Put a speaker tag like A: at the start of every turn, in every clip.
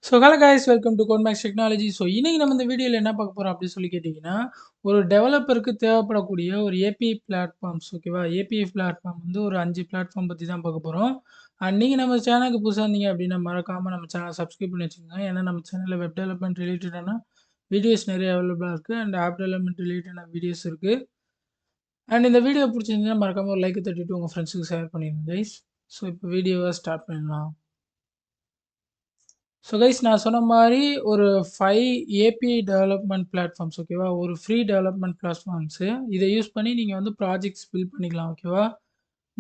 A: So hello guys welcome to CodeMax technology. So இன்னைக்கு நம்ம இந்த வீடியோவில் என்ன பார்க்க போகிறோம் அப்படின்னு சொல்லி கேட்டிங்கன்னா, ஒரு டெவலப்பருக்கு தேவைப்படக்கூடிய ஒரு ஏபிஐ பிளாட்ஃபார்ம்ஸ் ஓகேவா? ஏபிஐ பிளாட்ஃபார்ம் வந்து ஒரு 5 பிளாட்ஃபார்ம் பற்றி தான் பார்க்க போகிறோம். அண்ட் நீங்கள் நம்ம சேனலுக்கு புதுசாக இருந்தீங்க அப்படின்னா மறக்காமல் நம்ம சேனலை சப்ஸ்கிரைப் பண்ணி வச்சுக்கோங்க. ஏன்னா நம்ம சேனலில் வெப் டெவலப்மெண்ட் ரிலேட்டடான வீடியோஸ் நிறைய அவைலபிளாக இருக்குது. அண்ட் ஆப் டெவலப்மெண்ட் ரிலேட்டடான வீடியோஸ் இருக்குது. அண்ட் இந்த வீடியோ பிடிச்சிருந்தீங்கன்னா மறக்காமல் ஒரு லைக் தட்டிட்டு உங்கள் ஃப்ரெண்ட்ஸுக்கு ஷேர் பண்ணிடுங்க கைஸ். ஸோ இப்போ வீடியோவை ஸ்டார்ட் பண்ணலாம். ஸோ கைஸ் நான் சொன்ன மாதிரி ஒரு 5 ஏபிஐ டெவலப்மெண்ட் பிளாட்ஃபார்ம்ஸ் ஓகேவா? ஒரு ஃப்ரீ டெவலப்மெண்ட் பிளாட்ஃபார்ம்ஸு. இதை யூஸ் பண்ணி நீங்கள் வந்து ப்ராஜெக்ட்ஸ் பில்ட் பண்ணிக்கலாம் ஓகேவா?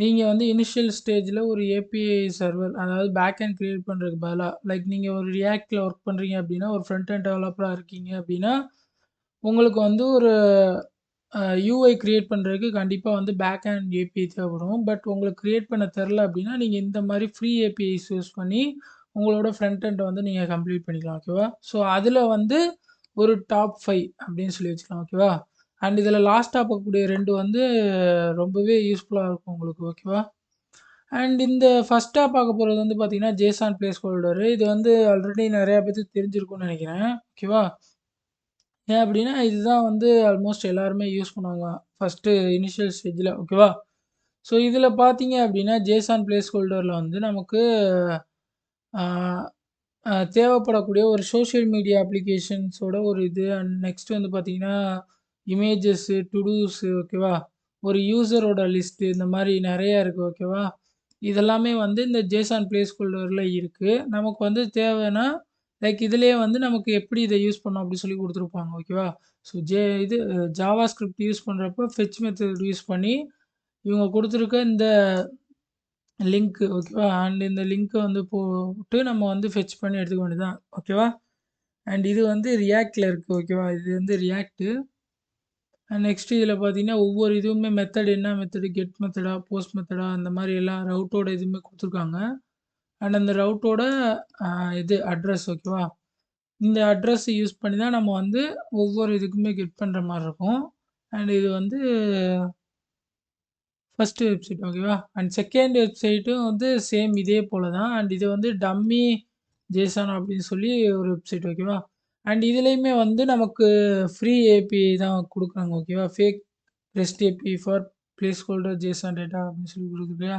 A: நீங்கள் வந்து இனிஷியல் ஸ்டேஜில் ஒரு ஏபிஐ சர்வர் அதாவது பேக் எண்ட் கிரியேட் பண்ணுறதுக்கு பதிலாக லைக் நீங்கள் ஒரு ரியாக்டில் ஒர்க் பண்ணுறீங்க அப்படின்னா ஒரு ஃப்ரண்ட் எண்ட் டெவலப்பராக இருக்கீங்க அப்படின்னா உங்களுக்கு வந்து ஒரு யூஐ கிரியேட் பண்ணுறதுக்கு கண்டிப்பாக வந்து பேக் அண்ட் ஏபிஐ தேவைப்படும். பட் உங்களுக்கு கிரியேட் பண்ண தெரில அப்படின்னா நீங்கள் இந்த மாதிரி ஃப்ரீ ஏபிஐஸ் யூஸ் பண்ணி உங்களோட ஃப்ரண்ட் எண்டை வந்து நீங்கள் கம்ப்ளீட் பண்ணிக்கலாம் ஓகேவா? ஸோ அதில் வந்து ஒரு டாப் 5 அப்படின்னு சொல்லி வச்சுக்கலாம் ஓகேவா? அண்ட் இதில் லாஸ்ட்டாக பார்க்கக்கூடிய 2 வந்து ரொம்பவே யூஸ்ஃபுல்லாக இருக்கும் உங்களுக்கு ஓகேவா? அண்ட் இந்த ஃபஸ்ட்டாக பார்க்க போகிறது வந்து பார்த்தீங்கன்னா ஜேசான் பிளேஸ் ஹோல்டரு. இது வந்து ஆல்ரெடி நிறையா பேருக்கு தெரிஞ்சிருக்கும்னு நினைக்கிறேன் ஓகேவா? ஏன் அப்படின்னா இதுதான் வந்து ஆல்மோஸ்ட் எல்லாருமே யூஸ் பண்ணுவாங்க ஃபஸ்ட்டு இனிஷியல் ஸ்டேஜில் ஓகேவா? ஸோ இதில் பார்த்தீங்க அப்படின்னா ஜேசான் பிளேஸ் ஹோல்டரில் வந்து நமக்கு தேவைப்படக்கூடிய ஒரு சோஷியல் மீடியா அப்ளிகேஷன்ஸோட ஒரு இது அண்ட் நெக்ஸ்ட் வந்து பார்த்தீங்கன்னா இமேஜஸ்ஸு டுடூஸு ஓகேவா? ஒரு யூசரோட லிஸ்ட்டு இந்த மாதிரி நிறையா இருக்குது ஓகேவா? இதெல்லாமே வந்து இந்த ஜேசான் பிளேஸ் ஹோல்டரில் இருக்குது. நமக்கு வந்து தேவைன்னா லைக் இதிலேயே வந்து நமக்கு எப்படி இதை யூஸ் பண்ணோம் அப்படி சொல்லி கொடுத்துருப்பாங்க ஓகேவா? ஸோ இது ஜாவா ஸ்கிரிப்ட் யூஸ் பண்ணுறப்போ ஃபெச் மெத்தட் யூஸ் பண்ணி இவங்க கொடுத்துருக்க இந்த லிங்க் ஓகேவா? அண்ட் இந்த லிங்க்கை வந்து போட்டு நம்ம வந்து ஃபெச் பண்ணி எடுத்துக்க வேண்டியதுதான் ஓகேவா? அண்ட் இது வந்து ரியாக்டில் இருக்குது ஓகேவா? இது வந்து ரியாக்ட்டு. அண்ட் நெக்ஸ்ட் இதில் பார்த்தீங்கன்னா ஒவ்வொரு இதுவுமே மெத்தட் என்ன மெத்தடு கெட் மெத்தடா போஸ்ட் மெத்தடா அந்த மாதிரி எல்லாம் ரவுட்டோட இதுவுமே கொடுத்துருக்காங்க. அண்ட் அந்த ரவுட்டோட இது அட்ரஸ் ஓகேவா? இந்த அட்ரஸ் யூஸ் பண்ணி தான் நம்ம வந்து ஒவ்வொரு இதுக்குமே கெட் பண்ணுற மாதிரி இருக்கும். அண்ட் இது வந்து ஃபஸ்ட்டு வெப்சைட் ஓகேவா? அண்ட் செகண்ட் வெப்சைட்டும் வந்து சேம் இதே போல தான். அண்ட் இது வந்து டம்மி ஜேசன் அப்படின்னு சொல்லி ஒரு வெப்சைட் ஓகேவா? அண்ட் இதுலேயுமே வந்து நமக்கு ஃப்ரீ ஏபிஐ தான் கொடுக்குறாங்க ஓகேவா? Fake rest API for place holder Jason data அப்படின்னு சொல்லி கொடுக்குது.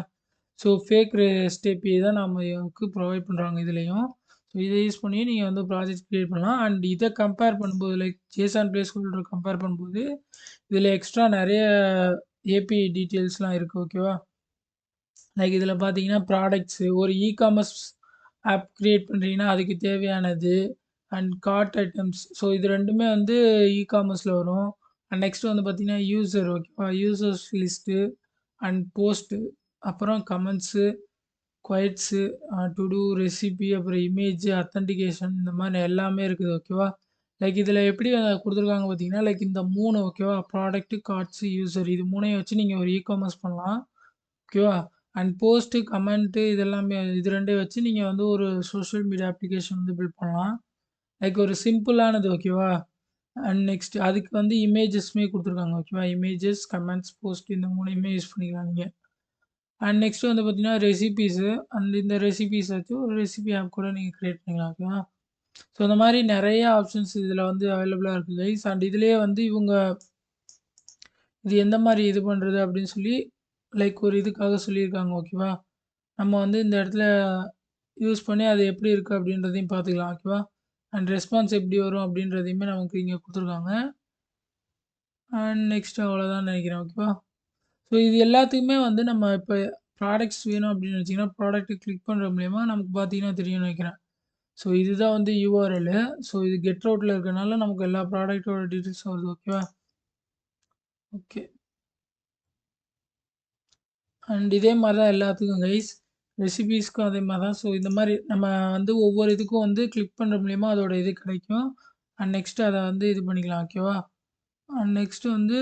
A: ஸோ ஃபேக் ரெஸ்ட் ஏபிஐ தான் நமக்கு ப்ரொவைட் பண்ணுறாங்க இதுலேயும். ஸோ இதை யூஸ் பண்ணி நீங்கள் வந்து ப்ராஜெக்ட் க்ரியேட் பண்ணலாம். அண்ட் இதை கம்பேர் பண்ணும்போது like JSON place holder compare பண்ணும்போது இதில் எக்ஸ்ட்ரா நிறைய ஏபிஐ டீட்டெயில்ஸ்லாம் இருக்குது ஓகேவா? லைக் இதில் பார்த்தீங்கன்னா ப்ராடக்ட்ஸு ஒரு இகாமர்ஸ் ஆப் க்ரியேட் பண்ணுறீங்கன்னா அதுக்கு தேவையானது அண்ட் கார்ட் ஐட்டம்ஸ். ஸோ இது ரெண்டுமே வந்து இகாமர்ஸில் வரும். அண்ட் நெக்ஸ்ட் வந்து பார்த்தீங்கன்னா யூசர் ஓகேவா? யூசர்ஸ் லிஸ்ட்டு அண்ட் போஸ்ட்டு அப்புறம் கமெண்ட்ஸு குவைட்ஸு டு டூ ரெசிபி அப்புறம் இமேஜ் அத்தன்டிகேஷன் இந்த மாதிரி எல்லாமே இருக்குது ஓகேவா? லைக் இதில் எப்படி கொடுத்துருக்காங்க பார்த்தீங்கன்னா லைக் இந்த 3 ஓகேவா? ப்ராடக்ட்டு கார்ட்ஸு யூசர் இது 3ஐயும் வச்சு நீங்கள் ஒரு இகாமர்ஸ் பண்ணலாம் ஓகேவா? அண்ட் போஸ்ட்டு கமெண்ட்டு இதெல்லாமே இது 2 வச்சு நீங்கள் வந்து ஒரு சோஷியல் மீடியா அப்ளிகேஷன் வந்து பில்ட் பண்ணலாம். லைக் ஒரு சிம்பிளானது ஓகேவா? அண்ட் நெக்ஸ்ட் அதுக்கு வந்து இமேஜஸ்மே கொடுத்துருக்காங்க ஓகேவா? இமேஜஸ் கமெண்ட்ஸ் போஸ்ட் இந்த 3யுமே யூஸ் பண்ணிக்கலாம் நீங்கள். அண்ட் நெக்ஸ்ட் வந்து பார்த்தீங்கன்னா ரெசிபீஸு அண்ட் இந்த ரெசிபீஸ் வச்சு ஒரு ரெசிபி ஆப் கூட நீங்கள் க்ரியேட் பண்ணிக்கலாம் ஓகேவா? ஸோ இந்த மாதிரி நிறைய ஆப்ஷன்ஸ் இதில் வந்து அவைலபிளாக இருக்குது கைஸ். அண்ட் இதுலேயே வந்து இவங்க இது எந்த மாதிரி இது பண்ணுறது அப்படின்னு சொல்லி லைக் ஒரு இதுக்காக சொல்லியிருக்காங்க ஓகேவா? நம்ம வந்து இந்த இடத்துல யூஸ் பண்ணி அது எப்படி இருக்குது அப்படின்றதையும் பார்த்துக்கலாம் ஓகேவா? அண்ட் ரெஸ்பான்ஸ் எப்படி வரும் அப்படின்றதையுமே நமக்கு இங்கே கொடுத்துருக்காங்க. அண்ட் நெக்ஸ்ட் அவ்வளோதான் நினைக்கிறேன் ஓகேவா? ஸோ இது எல்லாத்துக்குமே வந்து நம்ம இப்போ ப்ராடக்ட்ஸ் வேணும் அப்படின்னு நினச்சிங்கன்னா ப்ராடக்ட்டை கிளிக் பண்ணுற மூலியமா நமக்கு பார்த்தீங்கன்னா தெரியும்னு நினைக்கிறேன். ஸோ இதுதான் வந்து யூஆர்எல்லு. ஸோ இது கெட் ரவுட்டில் இருக்கனால நமக்கு எல்லா ப்ராடக்ட்டோட டீட்டெயில்ஸும் வருது ஓகேவா? ஓகே. அண்ட் இதே மாதிரி தான் எல்லாத்துக்கும் கைஸ். ரெசிபீஸ்க்கும் அதே மாதிரி தான். ஸோ இந்த மாதிரி நம்ம வந்து ஒவ்வொரு இதுக்கும் வந்து கிளிக் பண்ணுற மூலியமா அதோட இது கிடைக்கும். அண்ட் நெக்ஸ்ட்டு அதை வந்து இது பண்ணிக்கலாம் ஓகேவா? அண்ட் நெக்ஸ்ட்டு வந்து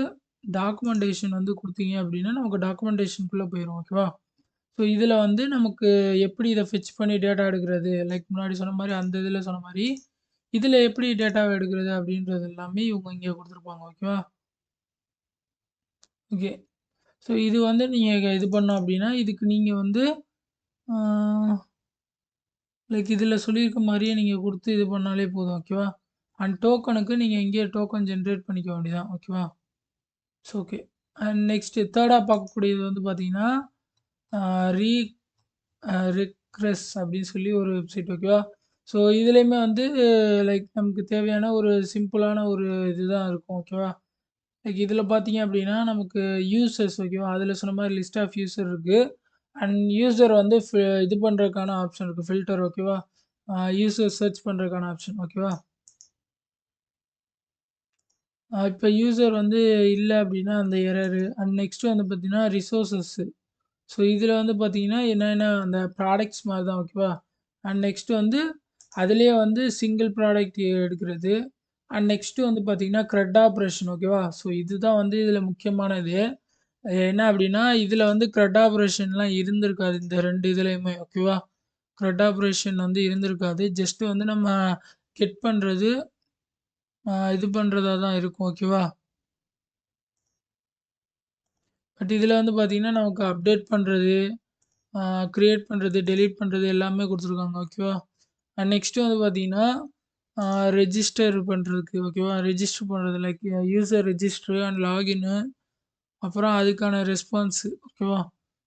A: டாக்குமெண்டேஷன் வந்து கொடுத்தீங்க அப்படின்னா நமக்கு டாக்குமெண்டேஷனுக்குள்ளே போயிடும் ஓகேவா? ஸோ இதில் வந்து நமக்கு எப்படி இதை ஃபெச் பண்ணி டேட்டா எடுக்கிறது லைக் முன்னாடி சொன்ன மாதிரி அந்த இதில் சொன்ன மாதிரி இதில் எப்படி டேட்டாவை எடுக்கிறது அப்படின்றது எல்லாமே இவங்க இங்கே கொடுத்துருப்பாங்க ஓகேவா? ஓகே. ஸோ இது வந்து நீங்கள் இது பண்ணோம் அப்படின்னா இதுக்கு நீங்கள் வந்து லைக் இதில சொல்லியிருக்க மாரியே நீங்க குடுத்து இது பண்ணாலே போதும். ஓகேவா? அண்ட் டோக்கனுக்கு நீங்க இங்கேயே டோக்கன் ஜெனரேட் பண்ணிக்க வேண்டியது தான். ஓகேவா? It's okay. அண்ட் நெக்ஸ்ட் 3ஆ பார்க்கக்கூடியது வந்து பார்த்தீங்கன்னா, அ ரீ ரிக்ரெஸ் அப்படின்னு சொல்லி ஒரு வெப்சைட். ஓகேவா? ஸோ இதுலயுமே வந்து லைக் நமக்கு தேவையான ஒரு சிம்பிளான ஒரு இதுதான் இருக்கும். ஓகேவா? லைக் இதில பார்த்தீங்க அப்படின்னா, நமக்கு யூசர்ஸ் ஓகேவா? அதில சொன்ன மாரி லிஸ்ட் ஆஃப் யூசர் இருக்கு. அண்ட் யூசர் வந்து இது பண்றதுக்கான ஆப்ஷன் இருக்கு. ஃபில்டர் ஓகேவா? யூசர் சர்ச் பண்றதுக்கான ஆப்ஷன் ஓகேவா? இப்ப யூசர் வந்து இல்ல அப்படின்னா அந்த எரரு. அண்ட் நெக்ஸ்ட் வந்து பார்த்தீங்கன்னா, ரிசோர்ஸஸ். ஸோ இதில வந்து பார்த்தீங்கன்னா, என்னென்ன அந்த ப்ராடக்ட்ஸ் மாரி தான் ஓகேவா? அண்ட் நெக்ஸ்ட் வந்து அதிலேயே வந்து சிங்கிள் ப்ராடக்ட் எடுக்கிறது. அண்ட் நெக்ஸ்ட் வந்து பார்த்தீங்கன்னா, க்ரெட் ஆப்பரேஷன் ஓகேவா? ஸோ இதுதான் வந்து இதில முக்கியமானது. என்ன அப்டின்னா, இதில வந்து க்ரெட் ஆப்பரேஷன்லாம் இருந்திருக்காது. இந்த 2 இதுலயுமே ஓகேவா? க்ரெட் ஆப்பரேஷன் வந்து இருந்திருக்காது. ஜஸ்ட் வந்து நம்ம கெட் பண்றது, இது பண்றதா தான் இருக்கும் ஓகேவா? பட் இதில வந்து பார்த்தீங்கன்னா, நமக்கு அப்டேட் பண்றது, ஆ கிரியேட் பண்றது, டெலீட் பண்றது எல்லாமே குடுத்துருக்காங்க. ஓகேவா? அண்ட் நெக்ஸ்ட் வந்து பார்த்தீங்கன்னா, ஆ ரெஜிஸ்டர் பண்றதுக்கு ஓகேவா? ரெஜிஸ்டர் பண்றது லைக் யூசர் ரெஜிஸ்டர் அண்ட் லாகின்னு அப்புறம் அதுக்கான ரெஸ்பான்ஸ் ஓகேவா?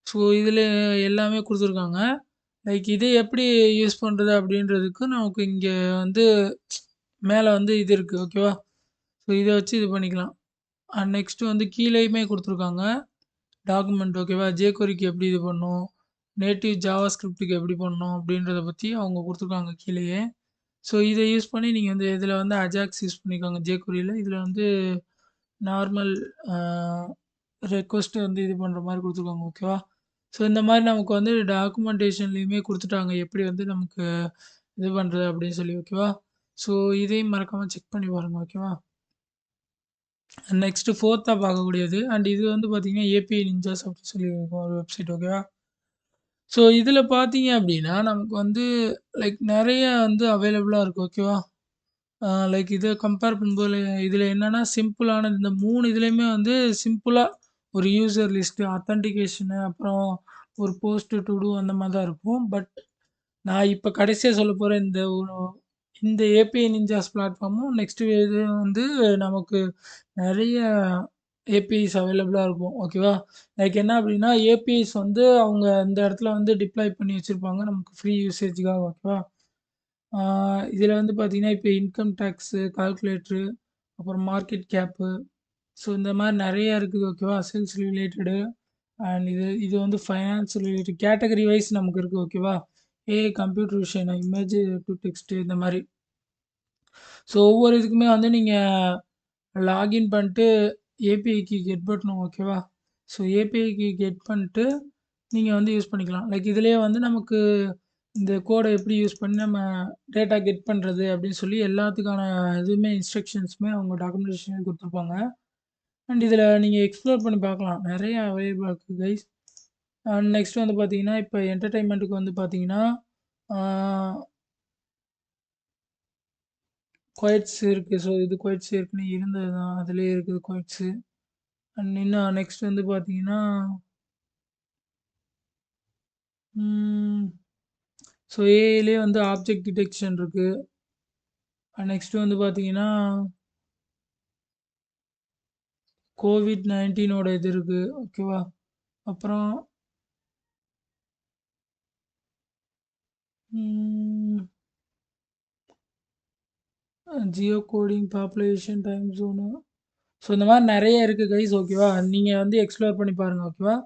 A: ஸோ இதில எல்லாமே குடுத்துருக்காங்க. லைக் இத எப்படி யூஸ் பண்றது அப்படின்றதுக்கு நமக்கு இங்க வந்து மேல வந்து இது இருக்கு ஓகேவா? ஸோ இத வச்சு இது பண்ணிக்கலாம். அண்ட் நெக்ஸ்ட் வந்து கீழயுமே குடுத்துருக்காங்க. டாக்குமெண்ட் ஓகேவா? jQueryக்கு எப்படி இது பண்ணணும்? நேட்டிவ் ஜாவாஸ்கிரிப்ட்க்கு எப்படி பண்ணணும்? அப்படின்றத பத்தி அவங்க குடுத்துருக்காங்க கீழயே. ஸோ இத யூஸ் பண்ணி நீங்க வந்து இதில வந்து அஜாக்ஸ் யூஸ் பண்ணிக்கோங்க jQueryல. இதில வந்து நார்மல் ஆ ரெக்வெஸ்ட் வந்து இது பண்ற மாரி குடுத்துருக்காங்க. ஓகேவா? ஸோ இந்த மாரி நமக்கு வந்து டாக்குமெண்டேஷன்லயுமே குடுத்துட்டாங்க. எப்படி வந்து நமக்கு இது பண்றது அப்படின்னு சொல்லி. ஓகேவா? ஸோ இதையும் மறக்காம செக் பண்ணி பாருங்க. ஓகேவா? நெக்ஸ்ட் 4ஆ பார்க்கக்கூடியது அண்ட் இது வந்து பார்த்தீங்கன்னா, ஏபிஐ நிஞ்சாஸ் அப்படின்னு சொல்லி ஒரு வெப்சைட். ஓகேவா? ஸோ இதில பார்த்தீங்க அப்படின்னா, நமக்கு வந்து லைக் நெறைய வந்து அவைலபிளா இருக்கு. ஓகேவா? லைக் இத கம்பேர் பண்ணும்போது இதில என்னன்னா சிம்பிளானது இந்த 3 இதுலயுமே வந்து சிம்பிளா ஒரு யூசர் லிஸ்ட், ஆத்தென்டிகேஷன் அப்புறம் ஒரு போஸ்ட் டூ டூ அந்த மாரி தான் இருக்கும். பட் நான் இப்ப கடைசியா சொல்லப்போற இந்த ஏபிஐ நிஞ்சாஸ் பிளாட்ஃபார்மும் நெக்ஸ்ட் இது வந்து நமக்கு நெறைய ஏபிஐஸ் அவைலபிளா இருக்கும். ஓகேவா? லைக் என்ன அப்டின்னா, ஏபிஐஸ் வந்து அவங்க இந்த இடத்துல வந்து டிப்ளாய் பண்ணி வச்சிருப்பாங்க. நமக்கு ஃப்ரீ யூசேஜ்க்காக. ஓகேவா? ஆ இதில வந்து பார்த்தீங்கன்னா, இப்ப இன்கம் டாக்ஸு, கால்குலேட்டரு, அப்புறம் மார்க்கெட் கேப்பு. ஸோ இந்த மாரி நெறைய இருக்குது. ஓகேவா? சேல்ஸ் ரிலேட்டடு அண்ட் இது இது வந்து ஃபைனான்ஸ் ரிலேட்டட் கேட்டகரி வைஸ் நமக்கு இருக்கு. ஓகேவா? AI, computer vision, image to text இந்த மாரி. ஸோ ஒவ்வொரு இதுக்குமே வந்து நீங்க லாகின் பண்ணிட்டு ஏபிஐக்கு கெட் பண்ணணும். ஓகேவா? ஸோ ஏபிஐக்கு கெட் பண்ணிட்டு நீங்க வந்து யூஸ் பண்ணிக்கலாம். லைக் இதிலேயே வந்து நமக்கு இந்த கோட எப்படி யூஸ் பண்ணி நம்ம டேட்டா கெட் பண்றது அப்படின்னு சொல்லி எல்லாத்துக்கான இதுவுமே இன்ஸ்ட்ரக்ஷன்ஸுமே அவங்க டாக்குமெண்டேஷன் குடுத்துருப்பாங்க. அண்ட் இதில நீங்க எக்ஸ்ப்ளோர் பண்ணி பார்க்கலாம். நெறைய அவைலபிளா இருக்கு கைஸ். அண்ட் நெக்ஸ்ட் வந்து பார்த்தீங்கன்னா, இப்ப என்டர்டெயின்மென்ட்க்கு வந்து பார்த்தீங்கன்னா, ஆ கொயட்ஸ் இருக்கு. ஸோ இது கொயட்ஸ் ஏற்கனவே இருந்தது தான். அதிலேயே இருக்குது கொயட்ஸு. அண்ட் இன்னும் நெக்ஸ்ட் வந்து பார்த்தீங்கன்னா, ம் ஸோ ஏஐலயே வந்து ஆப்ஜெக்ட் டிடெக்ஷன் இருக்கு. நெக்ஸ்ட் வந்து பார்த்தீங்கன்னா, கோவிட்-19 இது இருக்கு. ஓகேவா? அப்புறம் ம் Jio coding, population, time zone. So இந்த மாரி நெறைய இருக்கு கைஸ். ஓகேவா? நீங்க வந்து எக்ஸ்ப்ளோர் பண்ணி பாருங்க. ஓகேவா?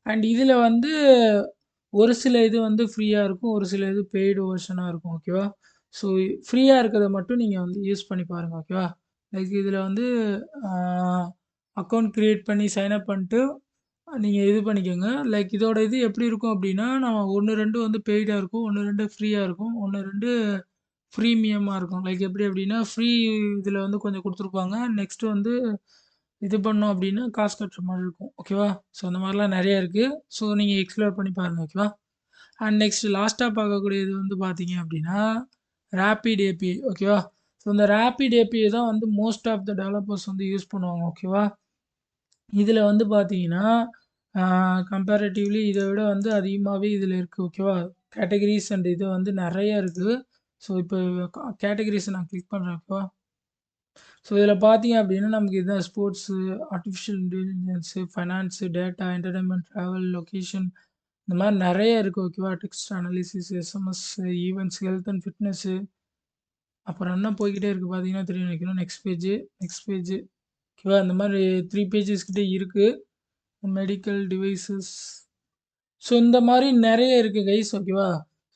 A: அண்ட் இதில வந்து ஒரு சில இது வந்து ஃப்ரீயா இருக்கும். ஒரு சில இது பெய்டு வெர்ஷனா இருக்கும். ஓகேவா? ஸோ ஃப்ரீயா இருக்கிறத மட்டும் நீங்க வந்து யூஸ் பண்ணி பாருங்க. ஓகேவா? லைக் இதில வந்து ஆ அக்கவுண்ட் கிரியேட் பண்ணி சைன் அப் பண்ணிட்டு நீங்க இது பண்ணிக்கோங்க. லைக் இதோட இது எப்படி இருக்கும் அப்டின்னா, நம்ம 1, 2 வந்து பெய்டா இருக்கும். 1, 2 ஃப்ரீயா இருக்கும். 1, 2 ஃப்ரீமியமா இருக்கும். லைக் எப்படி அப்டின்னா, ஃப்ரீ இதில வந்து கொஞ்சம் குடுத்துருப்பாங்க. நெக்ஸ்ட் வந்து இது பண்ணோம் அப்டின்னா, காசு கட்டுற மாரி இருக்கும். ஓகேவா? ஸோ அந்த மாரிலாம் நெறைய இருக்கு. ஸோ நீங்க எக்ஸ்ப்ளோர் பண்ணி பாருங்க. ஓகேவா? அண்ட் நெக்ஸ்ட் லாஸ்ட்டா பார்க்கக்கூடியது வந்து பார்த்தீங்க அப்டின்னா, ரேபிட் ஏபிஐ. ஓகேவா? ஸோ இந்த ரேபிட் ஏபிஐ தான் வந்து மோஸ்ட் ஆஃப் த டெவலப்பர்ஸ் வந்து யூஸ் பண்ணுவாங்க. ஓகேவா? இதில வந்து பார்த்தீங்கன்னா, ஆ கம்பேரேட்டிவ்லி இத விட வந்து அதிகமாவே இதில இருக்கு. ஓகேவா? கேட்டகரீஸ் அண்ட் இது வந்து நெறைய இருக்கு. ஸோ இப்போ கேட்டகரீஸ நான் கிளிக் பண்றேன் இப்போ. ஸோ இதில பார்த்தீங்க அப்டின்னா, நமக்கு இதுதான் sports, artificial intelligence, finance, data, entertainment, travel, location இந்த மாரி நெறைய இருக்கு ஓகேவா? Text analysis, SMS, events, health and fitness அப்புறம் இன்னும் போய்க்கிட்டே இருக்கு பார்த்தீங்கன்னா தெரியும் நினைக்கிறேன். நெக்ஸ்ட் பேஜு ஓகேவா? இந்த மாரி 3 பேஜஸ் கிட்ட இருக்கு. மெடிக்கல் டிவைஸஸ் ஸோ இந்த மாரி நெறைய இருக்கு கைஸ் ஓகேவா?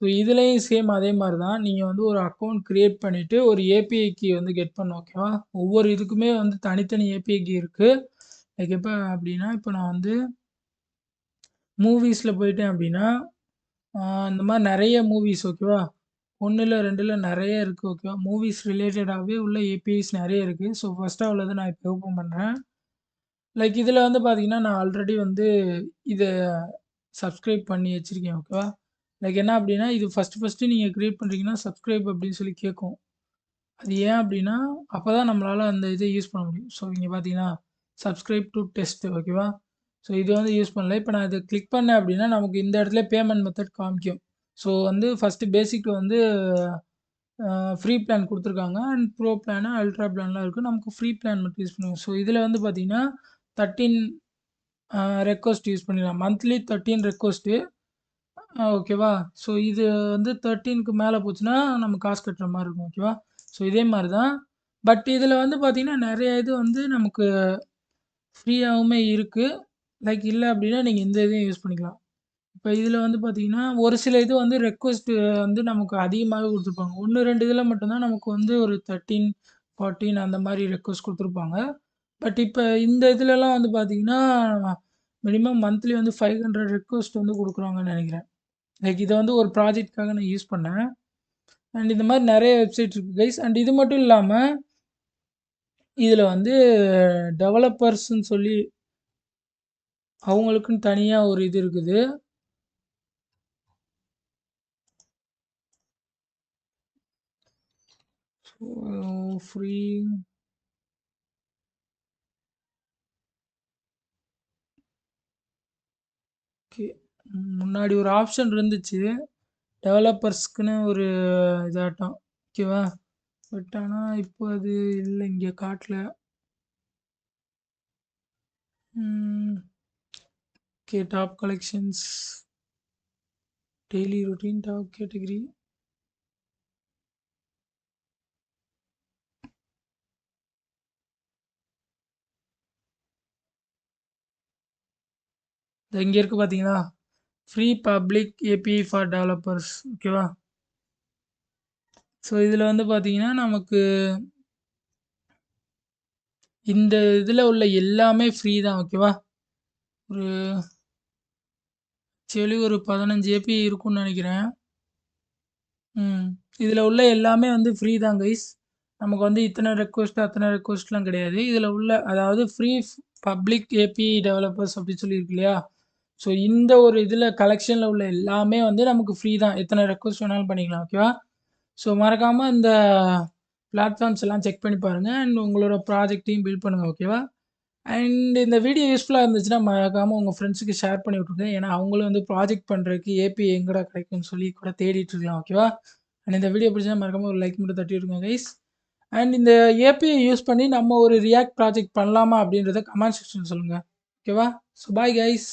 A: ஸோ இதுலயும் சேம் அதே மாரி தான். நீங்க வந்து ஒரு அக்கவுண்ட் கிரியேட் பண்ணிட்டு, ஒரு ஏபிஐ கீ வந்து கெட் பண்ணணும் ஓகேவா? ஒவ்வொரு இதுக்குமே வந்து தனித்தனி ஏபிஐ கீ இருக்கு. லைக் எப்ப அப்டின்னா, இப்ப நான் வந்து மூவிஸ்ல போயிட்டேன் அப்டின்னா, ஆ இந்த மாரி நெறைய மூவிஸ் ஓகேவா? 1 இல்ல 2 இல்ல நெறைய இருக்கு ஓகேவா? மூவிஸ் ரிலேட்டடாவே உள்ள ஏபிஐஸ் நெறைய இருக்கு. ஸோ ஃபர்ஸ்ட்டா உள்ளத நான் இப்ப ஓப்பன் பண்றேன். லைக் இதில வந்து பார்த்தீங்கன்னா, நான் ஆல்ரெடி வந்து இத சப்ஸ்கிரைப் பண்ணி வச்சிருக்கேன். ஓகேவா? லைக் என்ன அப்டின்னா, இது ஃபர்ஸ்ட்டு நீங்க கிரியேட் பண்றீங்கன்னா, சப்ஸ்கிரைப் அப்டின்னு சொல்லி கேட்கும். அது ஏன் அப்டின்னா, அப்பதான் நம்மளால அந்த இத யூஸ் பண்ண முடியும். ஸோ இங்க பார்த்தீங்கன்னா, சப்ஸ்கிரைப் டூ டெஸ்ட் ஓகேவா? ஸோ இது வந்து யூஸ் பண்ணல. இப்ப நான் இத கிளிக் பண்ணேன் அப்டின்னா, நமக்கு இந்த இடத்துல பேமெண்ட் மெத்தட் காமிக்கும். ஸோ வந்து ஃபர்ஸ்ட்டு பேசிக் வந்து ஃப்ரீ பிளான் குடுத்துருக்காங்க. அண்ட் ப்ரோ பிளான், அல்ட்ரா பிளான்லாம் இருக்கு. நமக்கு ஃப்ரீ பிளான் மட்டும் யூஸ் பண்ணுவோம். ஸோ இதில வந்து பார்த்தீங்கன்னா, 13 ரெக்வெஸ்ட் யூஸ் பண்ணிடலாம். Monthly 13 request. ஓகேவா? ஸோ இது வந்து 13க்கு மேல போச்சுன்னா, நம்ம காசு கட்டுற மாரி இருக்கும். ஓகேவா? ஸோ இதே மாரி தான். பட் இதில வந்து பார்த்தீங்கன்னா, நெறைய இது வந்து நமக்கு ஃப்ரீயாவுமே இருக்கு. லைக் இல்ல அப்டின்னா, நீங்க இந்த இதையும் யூஸ் பண்ணிக்கலாம். இப்ப இதில வந்து பார்த்தீங்கன்னா, ஒரு சில இது வந்து ரெக்வெஸ்ட் வந்து நமக்கு அதிகமாவே குடுத்துருப்பாங்க. 1, 2 இதில மட்டும் தான் நமக்கு வந்து ஒரு 13, 14 அந்த மாரி ரெக்வெஸ்ட் குடுத்துருப்பாங்க. பட் இப்ப இந்த இதுலலாம் வந்து பார்த்தீங்கன்னா, மினிமம் மந்த்லி வந்து 500 ரெக்வெஸ்ட் வந்து குடுக்குறாங்கன்னு நெனைக்கிறேன். லைக் இத வந்து ஒரு ப்ராஜெக்ட்க்காக நான் யூஸ் பண்ணேன். அண்ட் இந்த மாரி நெறைய வெப்சைட் இருக்கு கைஸ். அண்ட் இது மட்டும் இல்லாம, இதில வந்து டெவலப்பர்ஸ்ன்னு சொல்லி அவங்களுக்குன்னு தனியா ஒரு இது இருக்குது. So free okay. முன்னாடி ஒரு ஆப்ஷன் இருந்துச்சு. டெவலப்பர்ஸ்க்குன்னு ஒரு இதாட்டம். ஓகேவா? பட் ஆனா இப்போ அது இல்ல இங்க காட்டல. ம். Okay top collections, daily routine, top category. இங்க இருக்கு பார்த்தீங்களா? Free public API for developers. ஓகேவா? ஸோ இதில வந்து பார்த்தீங்கன்னா, நமக்கு இந்த இதில உள்ள எல்லாமே ஃப்ரீ தான். ஓகேவா? ஒரு ஆக்சுவலி ஒரு 15 ஏபிஐ இருக்கும்னு நெனைக்கிறேன். ம். இதில உள்ள எல்லாமே வந்து ஃப்ரீ தான் கைஸ். நமக்கு வந்து இத்தன ரெக்வெஸ்ட், அத்தன ரெக்வெஸ்ட்லாம் கிடையாது. இதில உள்ள அதாவது ஃப்ரீ பப்ளிக் ஏபிஐ டெவலப்பர்ஸ் அப்டின்னு சொல்லி இருக்கு இல்லையா? ஸோ இந்த ஒரு இதில கலெக்ஷன்ல உள்ள எல்லாமே வந்து நமக்கு ஃப்ரீ தான். எத்தன ரெக்வெஸ்ட் வேணாலும் பண்ணிக்கலாம். ஓகேவா? ஸோ மறக்காம இந்த பிளாட்ஃபார்ம்ஸ் எல்லாம் செக் பண்ணி பாருங்க. அண்ட் உங்களோட ப்ராஜெக்ட்டையும் பில்ட் பண்ணுங்க. ஓகேவா? அண்ட் இந்த வீடியோ யூஸ்ஃபுல்லா இருந்துச்சுன்னா, மறக்காம உங்க ஃப்ரெண்ட்ஸுக்கு ஷேர் பண்ணி விட்டுருங்க. ஏன்னா, அவங்களும் வந்து ப்ராஜெக்ட் பண்றதுக்கு ஏபிஐ எங்கடா கிடைக்கும்னு சொல்லி கூட தேடிட்டு இருக்கலாம். ஓகேவா? அண்ட் இந்த வீடியோ பிடிச்சா மறக்காம ஒரு லைக் மட்டும் தட்டி விடுங்க கைஸ். அண்ட் இந்த ஏபிஐ யூஸ் பண்ணி நம்ம ஒரு ரியாக்ட் ப்ராஜெக்ட் பண்ணலாமா அப்படின்றத கமெண்ட் செக்ஷன்ல சொல்லுங்க. ஓகேவா? So bye guys.